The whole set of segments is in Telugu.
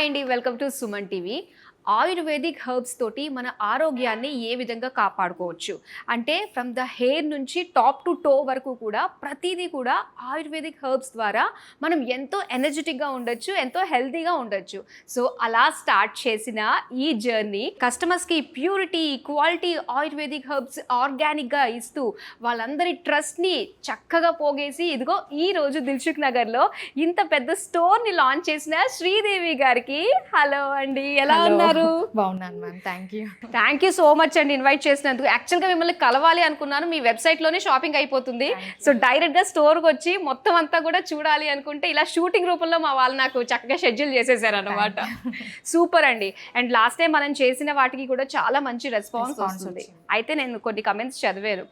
హాయ్ అండి, welcome to Suman TV. Ayurvedic herbs తోటి మన ఆరోగ్యాన్ని ఏ విధంగా కాపాడుకోవచ్చు అంటే ఫ్రమ్ ద హెయిర్ నుంచి టాప్ టు టో వరకు కూడా ప్రతిదీ కూడా ఆయుర్వేదిక్ హెర్బ్స్ ద్వారా మనం ఎంతో ఎనర్జెటిక్గా ఉండొచ్చు, ఎంతో హెల్తీగా ఉండొచ్చు. సో అలా స్టార్ట్ చేసిన ఈ జర్నీ కస్టమర్స్కి ప్యూరిటీ, క్వాలిటీ ఆయుర్వేదిక్ హెర్బ్స్ ఆర్గానిక్గా ఇస్తూ వాళ్ళందరి ట్రస్ట్ని చక్కగా పోగేసి ఇదిగో ఈ రోజు దిల్సుఖ్ నగర్లో ఇంత పెద్ద స్టోర్ని లాంచ్ చేసిన శ్రీదేవి గారికి హలో అండి, ఎలా ఉన్నారు? బాగున్నాను ma'am, thank you so much అండి ఇన్వైట్ చేసినందుకు. యాక్చువల్గా మిమ్మల్ని కలవాలి అనుకున్నాను, మీ వెబ్సైట్లోనే షాపింగ్ అయిపోతుంది. సో డైరెక్ట్గా స్టోర్కి వచ్చి మొత్తం అంతా కూడా చూడాలి అనుకుంటే ఇలా షూటింగ్ రూపంలో మా వాళ్ళు నాకు చక్కగా షెడ్యూల్ చేసేసారు అనమాట. సూపర్ అండి. అండ్ లాస్ట్ టైం మనం చేసిన వాటికి కూడా చాలా మంచి రెస్పాన్స్ వస్తుంది. అయితే నేను కొన్ని కమెంట్స్ చదివాను,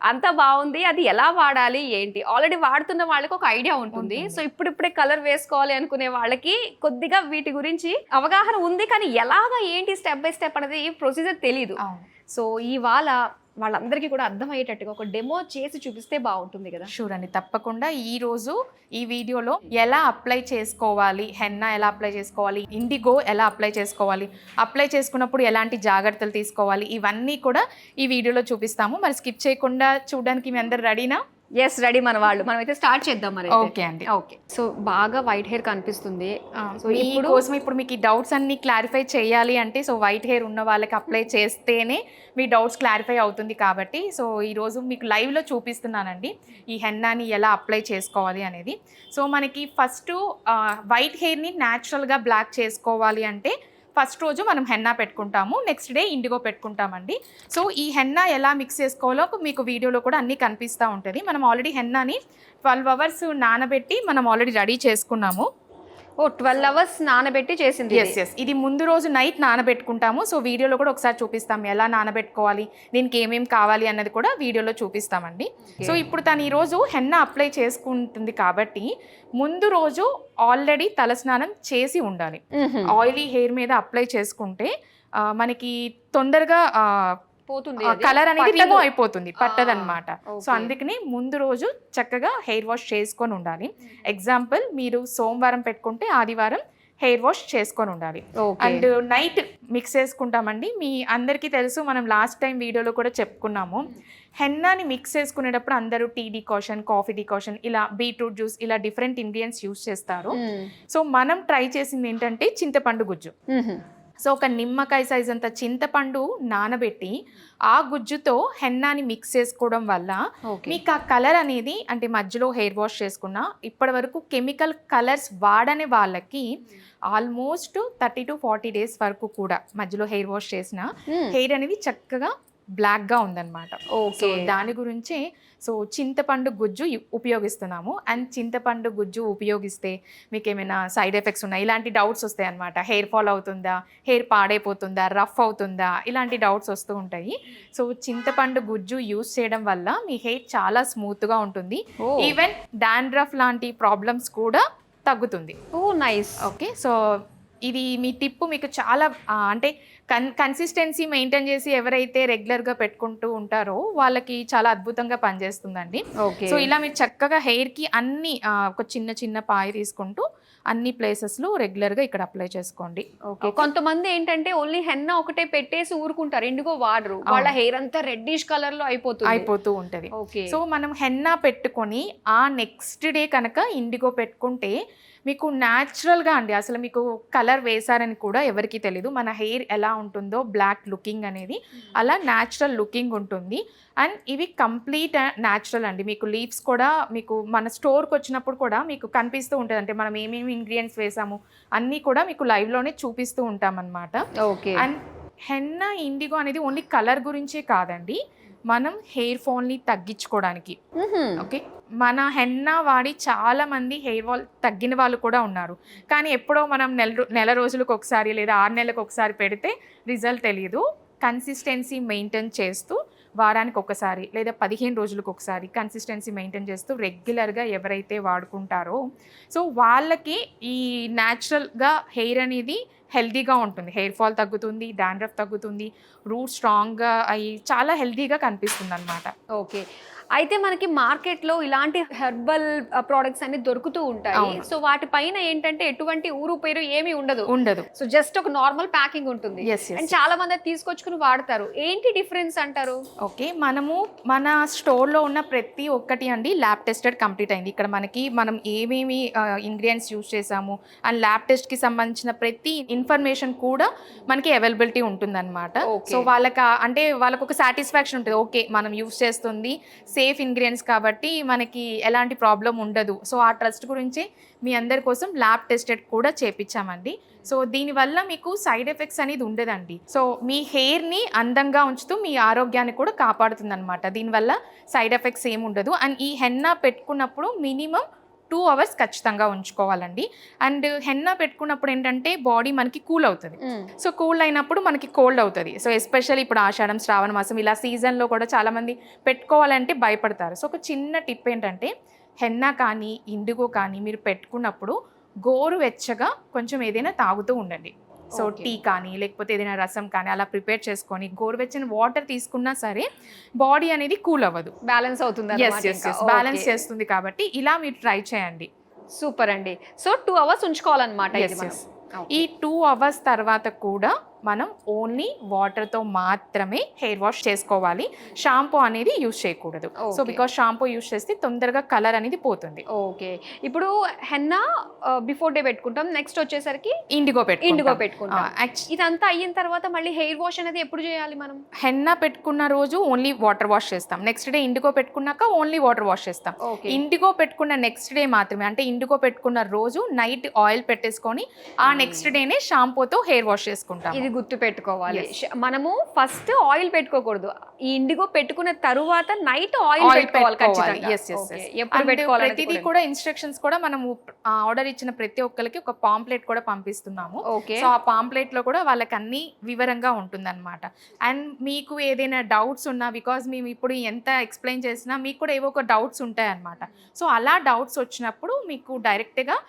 అంత బాగుంది, అది ఎలా వాడాలి ఏంటి. ఆల్రెడీ వాడుతున్న వాళ్ళకి ఒక ఐడియా ఉంటుంది. సో ఇప్పుడిప్పుడే కలర్ వేసుకోవాలి అనుకునే వాళ్ళకి కొద్దిగా వీటి గురించి అవగాహన ఉంది, కానీ ఎలాగా ఏంటి స్టెప్ బై స్టెప్ అనేది ప్రొసీజర్ తెలీదు. సో ఇవాళ వాళ్ళందరికీ కూడా అర్థమయ్యేటట్టుగా ఒక డెమో చేసి చూపిస్తే బాగుంటుంది కదా. షూర్ అండి, తప్పకుండా. ఈ రోజు ఈ వీడియోలో ఎలా అప్లై చేసుకోవాలి, హెన్నా ఎలా అప్లై చేసుకోవాలి, ఇండిగో ఎలా అప్లై చేసుకోవాలి, అప్లై చేసుకున్నప్పుడు ఎలాంటి జాగ్రత్తలు తీసుకోవాలి, ఇవన్నీ కూడా ఈ వీడియోలో చూపిస్తాము. మరి స్కిప్ చేయకుండా చూడడానికి మీ అందరు రెడీనా? Yes, ready. మన వాళ్ళు మనమైతే స్టార్ట్ చేద్దాం మరి. ఓకే అండి, ఓకే. సో బాగా వైట్ హెయిర్ కనిపిస్తుంది. సో ఈ కోసం ఇప్పుడు మీకు ఈ డౌట్స్ అన్ని క్లారిఫై చేయాలి అంటే, సో వైట్ హెయిర్ ఉన్న వాళ్ళకి అప్లై చేస్తేనే మీ డౌట్స్ క్లారిఫై అవుతుంది కాబట్టి, సో ఈరోజు మీకు లైవ్లో చూపిస్తున్నానండి ఈ హెన్నాని ఎలా అప్లై చేసుకోవాలి అనేది. సో మనకి ఫస్ట్ వైట్ హెయిర్ని న్యాచురల్గా బ్లాక్ చేసుకోవాలి అంటే ఫస్ట్ రోజు మనం హెన్నా పెట్టుకుంటాము, నెక్స్ట్ డే ఇండిగో పెట్టుకుంటామండి. సో ఈ హెన్నా ఎలా మిక్స్ చేసుకోవాలో మీకు వీడియోలో కూడా అన్నీ కనిపిస్తూ ఉంటుంది. మనం ఆల్రెడీ హెన్నాని 12 hours నానబెట్టి మనం ఆల్రెడీ రెడీ చేసుకున్నాము. 12 hours నానబెట్టి చేసింది. ఎస్, ఇది ముందు రోజు నైట్ నానబెట్టుకుంటాము. సో వీడియోలో కూడా ఒకసారి చూపిస్తాం ఎలా నానబెట్టుకోవాలి, దీనికి ఏమేమి కావాలి అన్నది కూడా వీడియోలో చూపిస్తామండి. సో ఇప్పుడు తను ఈరోజు హెన్నా అప్లై చేసుకుంటుంది కాబట్టి ముందు రోజు ఆల్రెడీ తలస్నానం చేసి ఉండాలి. ఆయిలీ హెయిర్ మీద అప్లై చేసుకుంటే మనకి తొందరగా కలర్ అనేది రిమూవ్ అయిపోతుంది, పట్టదనమాట. సో అందుకని ముందు రోజు చక్కగా హెయిర్ వాష్ చేసుకొని ఉండాలి. ఎగ్జాంపుల్, మీరు సోమవారం పెట్టుకుంటే ఆదివారం హెయిర్ వాష్ చేసుకొని ఉండాలి. అండ్ నైట్ మిక్స్ చేసుకుంటామండి. మీ అందరికీ తెలుసు, మనం లాస్ట్ టైం వీడియోలో కూడా చెప్పుకున్నాము, హెన్నాని మిక్స్ చేసుకునేటప్పుడు అందరూ టీ డికాషన్, కాఫీ డికాషన్, ఇలా బీట్రూట్ జ్యూస్, ఇలా డిఫరెంట్ ఇంగ్రీడియంట్స్ యూస్ చేస్తారు. సో మనం ట్రై చేసింది ఏంటంటే చింతపండు గుజ్జు. సో ఒక నిమ్మకాయ సైజ్ అంత చింతపండు నానబెట్టి ఆ గుజ్జుతో హెన్నాని మిక్స్ చేసుకోవడం వల్ల మీకు ఆ కలర్ అనేది, అంటే మధ్యలో హెయిర్ వాష్ చేసుకున్న ఇప్పటి వరకు కెమికల్ కలర్స్ వాడని వాళ్ళకి ఆల్మోస్ట్ 30 to 40 days వరకు కూడా మధ్యలో హెయిర్ వాష్ చేసిన హెయిర్ అనేది చక్కగా బ్లాక్గా ఉందన్నమాట. ఓకే, దాని గురించే సో చింతపండు గుజ్జు ఉపయోగిస్తున్నాము. అండ్ చింతపండు గుజ్జు ఉపయోగిస్తే మీకు ఏమైనా సైడ్ ఎఫెక్ట్స్ ఉన్నాయి, ఇలాంటి డౌట్స్ వస్తాయి అన్నమాట. హెయిర్ ఫాల్ అవుతుందా, హెయిర్ పాడైపోతుందా, రఫ్ అవుతుందా, ఇలాంటి డౌట్స్ వస్తూ ఉంటాయి. సో చింతపండు గుజ్జు యూస్ చేయడం వల్ల మీ హెయిర్ చాలా స్మూత్గా ఉంటుంది. ఈవెన్ డాండ్రఫ్ లాంటి ప్రాబ్లమ్స్ కూడా తగ్గుతుంది. నైస్. ఓకే, సో ఇది మీ టిప్పు మీకు చాలా అంటే కన్సిస్టెన్సీ మెయింటైన్ చేసి ఎవరైతే రెగ్యులర్గా పెట్టుకుంటూ ఉంటారో వాళ్ళకి చాలా అద్భుతంగా పనిచేస్తుందండి. సో ఇలా మీరు చక్కగా హెయిర్కి అన్ని ఒక చిన్న చిన్న పాయ తీసుకుంటూ అన్ని ప్లేసెస్లో రెగ్యులర్గా ఇక్కడ అప్లై చేసుకోండి. కొంతమంది ఏంటంటే ఓన్లీ హెన్నా ఒకటే పెట్టేసి ఊరుకుంటారు, ఇండిగో వాడరు, వాళ్ళ హెయిర్ అంతా రెడ్డిష్ కలర్ లో అయిపోతూ ఉంటది. సో మనం హెన్నా పెట్టుకొని ఆ నెక్స్ట్ డే కనుక ఇండిగో పెట్టుకుంటే మీకు న్యాచురల్గా అండి, అసలు మీకు కలర్ వేశారని కూడా ఎవరికి తెలీదు. మన హెయిర్ ఎలా ఉంటుందో బ్లాక్ లుకింగ్ అనేది అలా న్యాచురల్ లుకింగ్ ఉంటుంది. అండ్ ఇవి కంప్లీట్ న్యాచురల్ అండి. మీకు లీవ్స్ కూడా మీకు మన స్టోర్కి వచ్చినప్పుడు కూడా మీకు కనిపిస్తూ ఉంటుంది, అంటే మనం ఏమేమి ఇంగ్రీడియంట్స్ వేసాము అన్నీ కూడా మీకు లైవ్లోనే చూపిస్తూ ఉంటామన్నమాట. ఓకే. అండ్ హెన్నా ఇండిగో అనేది ఓన్లీ కలర్ గురించే కాదండి, మనం హెయిర్ ఫాల్ని తగ్గించుకోవడానికి. ఓకే, మన హెన్నా వాడి చాలా మంది హెయిర్ ఫాల్ తగ్గిన వాళ్ళు కూడా ఉన్నారు. కానీ ఎప్పుడో మనం నెల రోజులకు ఒకసారి లేదా 6 నెలలకు ఒకసారి పెడితే రిజల్ట్ తెలియదు. కన్సిస్టెన్సీ మెయింటైన్ చేస్తూ వారానికి ఒకసారి లేదా 15 రోజులకు ఒకసారి కన్సిస్టెన్సీ మెయింటైన్ చేస్తూ రెగ్యులర్గా ఎవరైతే వాడుకుంటారో సో వాళ్ళకి ఈ న్యాచురల్గా హెయిర్ అనేది హెల్దీగా ఉంటుంది, హెయిర్ ఫాల్ తగ్గుతుంది, డాండ్రఫ్ తగ్గుతుంది, రూట్ స్ట్రాంగ్గా అయ్యి చాలా హెల్దీగా కనిపిస్తుంది అనమాట. ఓకే, అయితే మనకి మార్కెట్ లో ఇలాంటి హెర్బల్ ప్రోడక్ట్స్ అన్ని దొరుకుతూ ఉంటాయి. సో వాటి పైన ఏంటంటే ఎటువంటి ఊరు పేరు ఏమీ ఉండదు. సో జస్ట్ ఒక నార్మల్ ప్యాకింగ్ ఉంటుంది. అండ్ చాలా మంది అది తీసుకొచ్చుకుని వాడతారు. ఏంటి డిఫరెన్స్ అంటారు? ఓకే, మనము మన స్టోర్ లో ఉన్న ప్రతి ఒక్కటి అండి ల్యాబ్ టెస్టెడ్ కంప్లీట్ అయింది. ఇక్కడ మనం ఏమేమి ఇంగ్రీడియంట్స్ యూజ్ చేసాము అండ్ ల్యాబ్ టెస్ట్ కి సంబంధించిన ప్రతి ఇన్ఫర్మేషన్ కూడా మనకి అవైలబిలిటీ ఉంటుందన్నమాట. సో వాళ్ళకు ఒక సాటిస్ఫాక్షన్ ఉంటుంది. ఓకే, మనం యూజ్ చేస్తుంది సేఫ్ ఇంగ్రీడియంట్స్ కాబట్టి మనకి ఎలాంటి ప్రాబ్లం ఉండదు. సో ఆ ట్రస్ట్ గురించి మీ అందరి కోసం ల్యాబ్ టెస్టెడ్ కూడా చేపించామండి. సో దీనివల్ల మీకు సైడ్ ఎఫెక్ట్స్ అనేది ఉండదండి. సో మీ హెయిర్ని అందంగా ఉంచుతూ మీ ఆరోగ్యాన్ని కూడా కాపాడుతుంది అనమాట. దీనివల్ల సైడ్ ఎఫెక్ట్స్ ఏమి ఉండదు. అండ్ ఈ హెన్నా పెట్టుకున్నప్పుడు మినిమం 2 hours ఖచ్చితంగా ఉంచుకోవాలండి. అండ్ హెన్నా పెట్టుకున్నప్పుడు ఏంటంటే బాడీ మనకి కూల్ అవుతుంది. సో కూల్ అయినప్పుడు మనకి కోల్డ్ అవుతుంది. సో ఎస్పెషల్లీ ఇప్పుడు ఆషాఢం, శ్రావణ మాసం ఇలా సీజన్లో కూడా చాలామంది పెట్టుకోవాలంటే భయపడతారు. సో ఒక చిన్న టిప్ ఏంటంటే హెన్నా కానీ ఇండిగో కానీ మీరు పెట్టుకున్నప్పుడు గోరువెచ్చగా కొంచెం ఏదైనా తాగుతూ ఉండండి. సో టీ కానీ లేకపోతే ఏదైనా రసం కానీ అలా ప్రిపేర్ చేసుకొని గోరువెచ్చని వాటర్ తీసుకున్నా సరే బాడీ అనేది కూల్ అవ్వదు, బ్యాలెన్స్ అవుతుంది. బ్యాలెన్స్ చేస్తుంది. కాబట్టి ఇలా మీరు ట్రై చేయండి. సూపర్ అండి. So 2 hours ఉంచుకోవాలన్నమాట. ఈ 2 hours తర్వాత కూడా మనం ఓన్లీ వాటర్తో మాత్రమే హెయిర్ వాష్ చేసుకోవాలి. షాంపూ అనేది యూజ్ చేయకూడదు. సో బికాస్ షాంపూ యూజ్ చేస్తే తొందరగా కలర్ అనేది పోతుంది. ఓకే, ఇప్పుడు హెన్నా బిఫోర్ డే పెట్టుకుంటాం, నెక్స్ట్ వచ్చేసరికి ఇండిగో పెట్టుకుంటాం. ఇదంతా అయిన తర్వాత మళ్ళీ హెయిర్ వాష్ అనేది ఎప్పుడు చేయాలి మనం? హెన్నా పెట్టుకున్న రోజు ఓన్లీ వాటర్ వాష్ చేస్తాం. నెక్స్ట్ డే ఇండిగో పెట్టుకున్నాక ఓన్లీ వాటర్ వాష్ చేస్తాం. ఇండిగో పెట్టుకున్న నెక్స్ట్ డే మాత్రమే, అంటే ఇండిగో పెట్టుకున్న రోజు నైట్ ఆయిల్ పెట్టేసుకొని ఆ నెక్స్ట్ డేనే షాంపూతో హెయిర్ వాష్ చేసుకుంటాం. ఇది గుర్తు పెట్టుకోవాలి. మనము ఫస్ట్ ఆయిల్ పెట్టుకోకూడదు. ఈ ఇండిగో పెట్టుకున్న తరువాత నైట్ ఆయిల్ పెట్టుకోవాలి. ప్రతిదీ కూడా ఇన్స్ట్రక్షన్స్ కూడా మనము ఆర్డర్ ఇచ్చిన ప్రతి ఒక్కరికి ఒక పాంప్లెట్ కూడా పంపిస్తున్నాము. సో ఆ పాంప్లెట్ లో కూడా వాళ్ళకి అన్ని వివరంగా ఉంటుందన్నమాట. అండ్ మీకు ఏదైనా డౌట్స్ ఉన్నా, బికాజ్ మేము ఇప్పుడు ఎంత ఎక్స్ప్లెయిన్ చేసినా మీకు కూడా ఏవో ఒక డౌట్స్ ఉంటాయి అన్నమాట. సో అలా డౌట్స్ వచ్చినప్పుడు మీకు డైరెక్ట్గా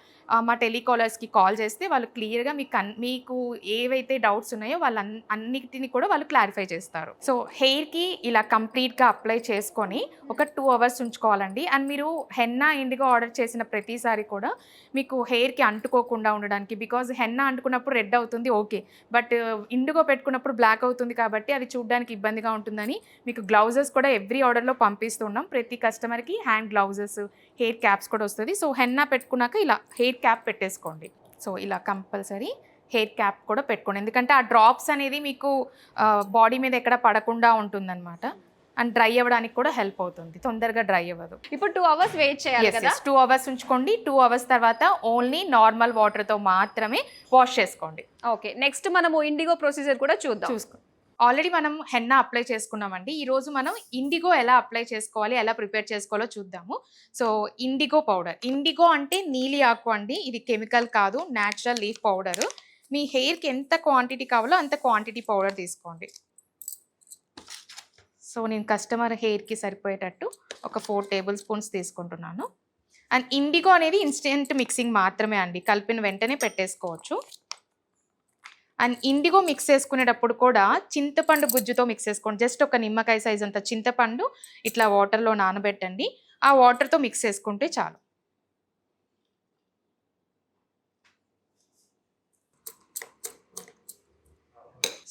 మా టెలికాలర్స్కి కాల్ చేస్తే వాళ్ళు క్లియర్గా మీకు ఏవైతే డౌట్స్ ఉన్నాయో అన్నిటిని కూడా వాళ్ళు క్లారిఫై చేస్తారు. సో హెయిర్కి ఇలా కంప్లీట్గా అప్లై చేసుకొని ఒక 2 hours ఉంచుకోవాలండి. అండ్ మీరు హెన్నా ఇండిగో ఆర్డర్ చేసిన ప్రతిసారి కూడా మీకు హెయిర్కి అంటుకోకుండా ఉండడానికి, బికాజ్ హెన్నా అంటుకున్నప్పుడు రెడ్ అవుతుంది ఓకే, బట్ ఇండిగో పెట్టుకున్నప్పుడు బ్లాక్ అవుతుంది కాబట్టి అది చూడడానికి ఇబ్బందిగా ఉంటుందని మీకు గ్లౌజెస్ కూడా ఎవ్రీ ఆర్డర్లో పంపిస్తున్నాం. ప్రతి కస్టమర్కి హ్యాండ్ గ్లౌజెస్, హెయిర్ క్యాప్స్ కూడా వస్తుంది. సో హెన్నా పెట్టుకున్నాక ఇలా హెయిర్ క్యాప్ పెట్టేసుకోండి. సో ఇలా కంపల్సరీ హెయిర్ క్యాప్ కూడా పెట్టుకోండి, ఎందుకంటే ఆ డ్రాప్స్ అనేది మీకు బాడీ మీద ఎక్కడ పడకుండా ఉంటుందన్నమాట. అండ్ డ్రై అవ్వడానికి కూడా హెల్ప్ అవుతుంది, తొందరగా డ్రై అవ్వదు. ఇప్పుడు 2 hours వెయిట్ చేయాలి కదా? 2 hours ఉంచుకోండి. 2 hours తర్వాత ఓన్లీ నార్మల్ వాటర్తో మాత్రమే వాష్ చేసుకోండి. ఓకే, నెక్స్ట్ మనము ఇండిగో ప్రొసీజర్ కూడా చూసుకోండి. ఆల్రెడీ మనం హెన్నా అప్లై చేసుకున్నామండి. ఈరోజు మనం ఇండిగో ఎలా అప్లై చేసుకోవాలి, ఎలా ప్రిపేర్ చేసుకోవాలో చూద్దాము. సో ఇండిగో పౌడర్, ఇండిగో అంటే నీలి ఆకు అండి, ఇది కెమికల్ కాదు, న్యాచురల్ లీఫ్ పౌడర్. మీ హెయిర్కి ఎంత క్వాంటిటీ కావాలో అంత క్వాంటిటీ పౌడర్ తీసుకోండి. సో నేను కస్టమర్ హెయిర్కి సరిపోయేటట్టు ఒక 4 tablespoons తీసుకుంటున్నాను. అండ్ ఇండిగో అనేది ఇన్స్టెంట్ మిక్సింగ్ మాత్రమే అండి, కలిపిన వెంటనే పెట్టేసుకోవచ్చు. అండ్ ఇండిగో మిక్స్ చేసుకునేటప్పుడు కూడా చింతపండు గుజ్జుతో మిక్స్ చేసుకోండి. జస్ట్ ఒక నిమ్మకాయ సైజ్ అంత చింతపండు ఇట్లా వాటర్లో నానబెట్టండి. ఆ వాటర్తో మిక్స్ చేసుకుంటే చాలు.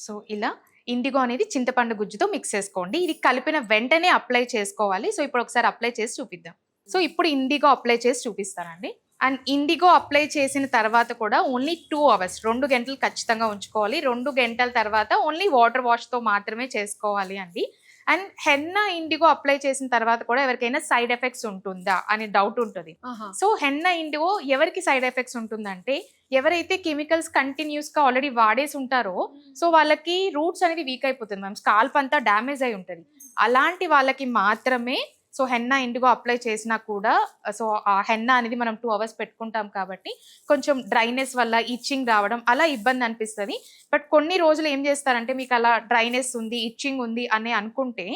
సో ఇలా ఇండిగో అనేది చింతపండు గుజ్జుతో మిక్స్ చేసుకోండి. ఇది కలిపిన వెంటనే అప్లై చేసుకోవాలి. సో ఇప్పుడు ఒకసారి అప్లై చేసి చూపిద్దాం. సో ఇప్పుడు ఇండిగో అప్లై చేసి చూపిస్తానండి. అండ్ ఇండిగో అప్లై చేసిన తర్వాత కూడా ఓన్లీ 2 hours, 2 గంటలు ఖచ్చితంగా ఉంచుకోవాలి. 2 గంటల తర్వాత ఓన్లీ వాటర్ వాష్తో మాత్రమే చేసుకోవాలి అండి. అండ్ హెన్నా ఇండిగో అప్లై చేసిన తర్వాత కూడా ఎవరికైనా సైడ్ ఎఫెక్ట్స్ ఉంటుందా అనే డౌట్ ఉంటుంది. సో హెన్నా ఇండిగో ఎవరికి సైడ్ ఎఫెక్ట్స్ ఉంటుందంటే ఎవరైతే కెమికల్స్ కంటిన్యూస్గా ఆల్రెడీ వాడేసి ఉంటారో సో వాళ్ళకి రూట్స్ అనేది వీక్ అయిపోతుంది మ్యామ్, స్కాల్ప్ అంతా డ్యామేజ్ అయి ఉంటుంది. అలాంటి వాళ్ళకి మాత్రమే సో హెన్నా ఇండిగో అప్లై చేసినా కూడా సో ఆ హెన్నా అనేది మనం 2 hours పెట్టుకుంటాం కాబట్టి కొంచెం డ్రైనెస్ వల్ల ఇచ్చింగ్ రావడం అలా ఇబ్బంది అనిపిస్తుంది. బట్ కొన్ని రోజులు ఏం చేస్తారంటే మీకు అలా డ్రైనెస్ ఉంది, ఇచ్చింగ్ ఉంది అని అనుకుంటే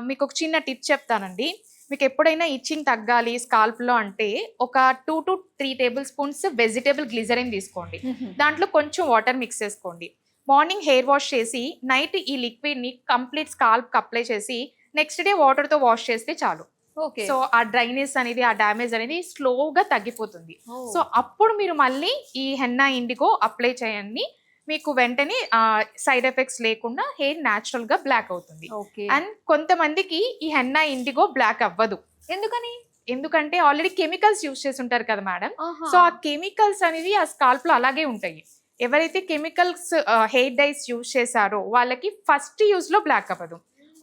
మీకు ఒక చిన్న టిప్ చెప్తానండి. మీకు ఎప్పుడైనా ఇచ్చింగ్ తగ్గాలి స్కాల్ప్లో అంటే ఒక 2 to 3 tablespoons వెజిటేబుల్ గ్లిజరిన్ తీసుకోండి. దాంట్లో కొంచెం వాటర్ మిక్స్ చేసుకోండి. మార్నింగ్ హెయిర్ వాష్ చేసి నైట్ ఈ లిక్విడ్ని కంప్లీట్ స్కాల్ప్కి అప్లై చేసి నెక్స్ట్ డే వాటర్తో వాష్ చేస్తే చాలు. ఓకే. సో ఆ డ్రైనెస్ అనేది, ఆ డ్యామేజ్ అనేది స్లోగా తగ్గిపోతుంది. సో అప్పుడు మీరు మళ్ళీ ఈ హెన్నా ఇండిగో అప్లై చేయండి, మీకు వెంటనే సైడ్ ఎఫెక్ట్స్ లేకుండా హెయిర్ న్యాచురల్ గా బ్లాక్ అవుతుంది. ఓకే. అండ్ కొంతమందికి ఈ హెన్నా ఇండిగో బ్లాక్ అవ్వదు. ఎందుకని? ఎందుకంటే ఆల్రెడీ కెమికల్స్ యూజ్ చేసి ఉంటారు కదా మేడం. ఆహా. సో ఆ కెమికల్స్ అనేవి ఆ స్కాల్ప్ లో అలాగే ఉంటాయి. ఎవరైతే కెమికల్స్ హెయిర్ డైస్ యూజ్ చేశారో వాళ్ళకి ఫస్ట్ యూజ్ లో బ్లాక్ అవ్వదు.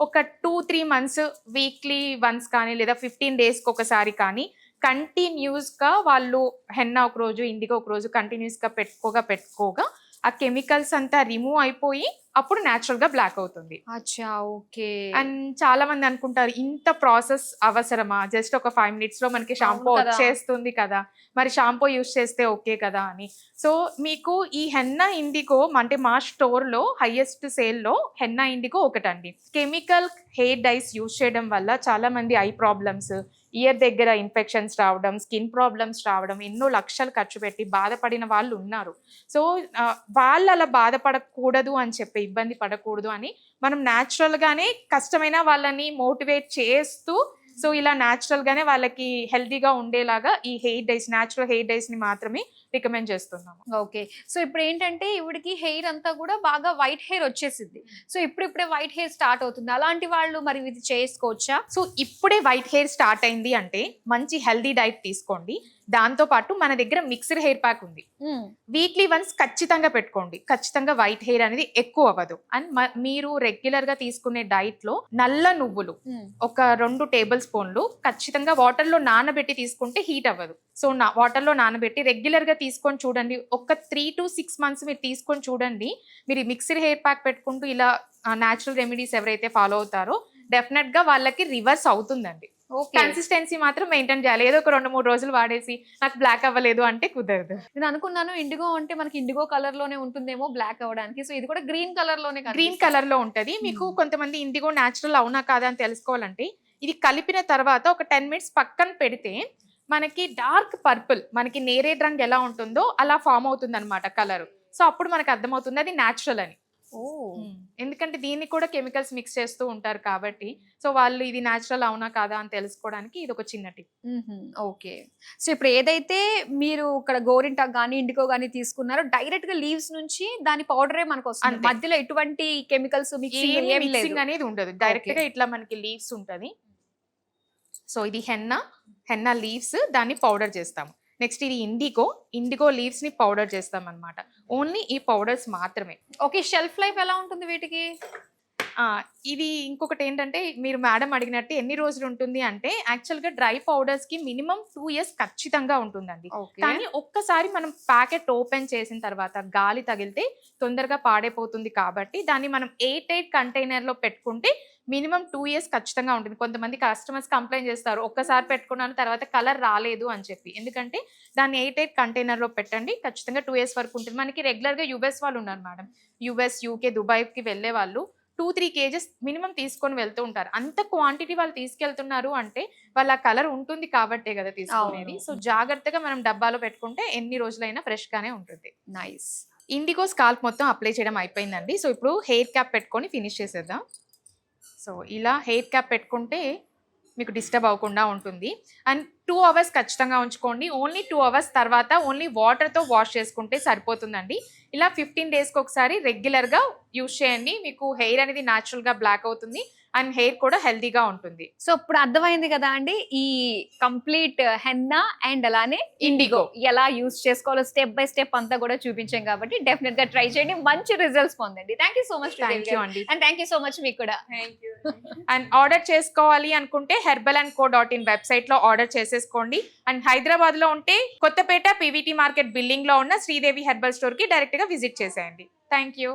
ఒక 2-3 మంత్స్ వీక్లీ వన్స్ కానీ లేదా 15 days కి ఒకసారి కానీ కంటిన్యూస్ గా వాళ్ళు హెన్నా ఒక రోజు ఇండిగో ఒక రోజు కంటిన్యూస్ గా పెట్టుకోగా ఆ కెమికల్స్ అంతా రిమూవ్ అయిపోయి అప్పుడు న్యాచురల్ గా బ్లాక్ అవుతుంది. అచ్చా, ఓకే. అండ్ చాలా మంది అనుకుంటారు ఇంత ప్రాసెస్ అవసరమా, జస్ట్ ఒక 5 minutes లో మనకి షాంపూ అవును కదా. వచ్చేస్తుంది కదా, మరి షాంపూ యూస్ చేస్తే ఓకే కదా అని. సో మీకు ఈ హెన్నా ఇండిగో అంటే మా స్టోర్ లో హైయెస్ట్ సేల్ లో హెన్నా ఇండిగో ఒకటండి. కెమికల్ హెయిర్ డైస్ యూస్ చేయడం వల్ల చాలా మంది ఐ ప్రాబ్లమ్స్, ఇయర్ దగ్గర ఇన్ఫెక్షన్స్ రావడం, స్కిన్ ప్రాబ్లమ్స్ రావడం, ఎన్నో లక్షలు ఖర్చు పెట్టి బాధపడిన వాళ్ళు ఉన్నారు. సో వాళ్ళు అలా బాధపడకూడదు అని చెప్పి, ఇబ్బంది పడకూడదు అని మనం న్యాచురల్ గానే కష్టమైన వాళ్ళని మోటివేట్ చేస్తూ, సో ఇలా న్యాచురల్ గానే వాళ్ళకి హెల్తీగా ఉండేలాగా ఈ hair dyes, natural hair dyes ని మాత్రమే రికమెండ్ చేస్తున్నాము. ఓకే. సో ఇప్పుడు ఏంటంటే ఇవిడికి హెయిర్ అంతా కూడా బాగా వైట్ హెయిర్ వచ్చేసింది. సో ఇప్పుడిప్పుడే వైట్ హెయిర్ స్టార్ట్ అవుతుంది. అలాంటి వాళ్ళు మరి ఇది చేసుకోవచ్చా? సో ఇప్పుడే వైట్ హెయిర్ స్టార్ట్ అయింది అంటే మంచి హెల్దీ డైట్ తీసుకోండి. దాంతో పాటు మన దగ్గర మిక్స్డ్ హెయిర్ ప్యాక్ ఉంది. వీక్లీ వన్స్ ఖచ్చితంగా పెట్టుకోండి. ఖచ్చితంగా వైట్ హెయిర్ అనేది ఎక్కువ అవ్వదు. అండ్ మీరు రెగ్యులర్ గా తీసుకునే డైట్ లో నల్ల నువ్వులు ఒక 2 tablespoons ఖచ్చితంగా వాటర్ లో నానబెట్టి తీసుకుంటే హీట్ అవ్వదు. సో వాటర్ లో నానబెట్టి రెగ్యులర్ గా తీసుకొని చూడండి. ఒక 3 to 6 months మీరు తీసుకొని చూడండి. మీరు మిక్స్డ్ హెయిర్ ప్యాక్ పెట్టుకుంటూ ఇలా న్యాచురల్ రెమెడీస్ ఎవరైతే ఫాలో అవుతారో డెఫినెట్ గా వాళ్ళకి రివర్స్ అవుతుందండి. కన్సిస్టెన్సీ మాత్రం మెయింటైన్ చేయాలి. ఏదో ఒక 2-3 రోజులు వాడేసి నాకు బ్లాక్ అవ్వలేదు అంటే కుదరదు. నేను అనుకున్నాను ఇండిగో అంటే మనకి ఇండిగో కలర్ లోనే ఉంటుందేమో బ్లాక్ అవ్వడానికి. సో ఇది కూడా గ్రీన్ కలర్ లోనే, గ్రీన్ కలర్ లో ఉంటది. మీకు కొంతమంది ఇండిగో న్యాచురల్ అవునా కాదా అని తెలుసుకోవాలంటే ఇది కలిపిన తర్వాత ఒక 10 minutes పక్కన పెడితే మనకి డార్క్ పర్పుల్, మనకి నేరేడ్ రంగు ఎలా ఉంటుందో అలా ఫామ్ అవుతుంది అనమాట కలర్. సో అప్పుడు మనకు అర్థమవుతుంది అది న్యాచురల్ అని. ఎందుకంటే దీన్ని కూడా కెమికల్స్ మిక్స్ చేస్తూ ఉంటారు కాబట్టి, సో వాళ్ళు ఇది న్యాచురల్ అవునా కాదా అని తెలుసుకోవడానికి ఇది ఒక చిన్న టిప్. ఓకే. సో ఇప్పుడు ఏదైతే మీరు ఇక్కడ గోరింటాక్ గానీ ఇండిగో గానీ తీసుకున్నారో డైరెక్ట్ గా లీవ్స్ నుంచి దాని పౌడరే మనకు వస్తుంది. మధ్యలో ఎటువంటి కెమికల్స్ మిక్సింగ్ అనేది ఉండదు. డైరెక్ట్ గా ఇట్లా మనకి లీవ్స్ ఉంటది. సో ఇది హెన్నా లీవ్స్, దాన్ని పౌడర్ చేస్తాము. నెక్స్ట్ ఇది ఇండిగో లీవ్స్ ని పౌడర్ చేస్తాం అన్నమాట. ఓన్లీ ఈ పౌడర్స్ మాత్రమే. ఓకే. షెల్ఫ్ లైఫ్ ఎలా ఉంటుంది వీటికి? ఇది ఇంకొకటి ఏంటంటే మీరు మేడం అడిగినట్టు ఎన్ని రోజులు ఉంటుంది అంటే యాక్చువల్ గా డ్రై పౌడర్స్ కి మినిమం 2 years ఖచ్చితంగా ఉంటుందండి. కానీ ఒక్కసారి మనం ప్యాకెట్ ఓపెన్ చేసిన తర్వాత గాలి తగిలితే తొందరగా పాడైపోతుంది కాబట్టి దాన్ని మనం 8 container లో పెట్టుకుంటే మినిమం 2 years ఖచ్చితంగా ఉంటుంది. కొంతమంది కస్టమర్స్ కంప్లైంట్ చేస్తారు ఒక్కసారి పెట్టుకున్నాను తర్వాత కలర్ రాలేదు అని చెప్పి. ఎందుకంటే దాన్ని 8 container లో పెట్టండి, ఖచ్చితంగా 2 years వరకు ఉంటుంది. మనకి రెగ్యులర్ గా యుఎస్ వాళ్ళు ఉన్నారు మేడం. యుఎస్, యూకే, దుబాయ్ కి వెళ్లే వాళ్ళు 2-3 kgs మినిమం తీసుకొని వెళ్తూ ఉంటారు. అంత క్వాంటిటీ వాళ్ళు తీసుకెళ్తున్నారు అంటే వాళ్ళ కలర్ ఉంటుంది కాబట్టే కదా తీసుకునేది. సో జాగ్రత్తగా మనం డబ్బాలో పెట్టుకుంటే ఎన్ని రోజులైనా ఫ్రెష్ గానే ఉంటుంది. నైస్. ఇండిగో స్కాల్ప్ మొత్తం అప్లై చేయడం అయిపోయిందండి. సో ఇప్పుడు హెయిర్ క్యాప్ పెట్టుకొని ఫినిష్ చేసేద్దాం. సో ఇలా హెయిర్ క్యాప్ పెట్టుకుంటే మీకు డిస్టర్బ్ అవ్వకుండా ఉంటుంది. అండ్ 2 hours ఖచ్చితంగా ఉంచుకోండి. ఓన్లీ 2 hours తర్వాత ఓన్లీ వాటర్తో వాష్ చేసుకుంటే సరిపోతుందండి. ఇలా 15 days కి ఒకసారి రెగ్యులర్గా యూజ్ చేయండి. మీకు హెయిర్ అనేది న్యాచురల్గా బ్లాక్ అవుతుంది అండ్ హెయిర్ కూడా హెల్దీగా ఉంటుంది. సో ఇప్పుడు అర్థమైంది కదా అండి ఈ కంప్లీట్ హెన్నా అండ్ అలానే ఇండిగో ఎలా యూజ్ చేసుకోవాలో స్టెప్ బై స్టెప్ అంతా కూడా చూపించాం కాబట్టి డెఫినెట్ గా ట్రై చేయండి, మంచి రిజల్ట్స్ పొందండి. థ్యాంక్ యూ సో మచ్ అండి. And thank you so much మీకు కూడా. అండ్ ఆర్డర్ చేసుకోవాలి అనుకుంటే herbal&co.in వెబ్సైట్ లో ఆర్డర్ చేసేసుకోండి. అండ్ హైదరాబాద్ లో ఉంటే కొత్తపేట PVT మార్కెట్ బిల్డింగ్ లో ఉన్న శ్రీదేవి హెర్బల్ స్టోర్ కి డైరెక్ట్ గా విజిట్ చేసేయండి. Thank you.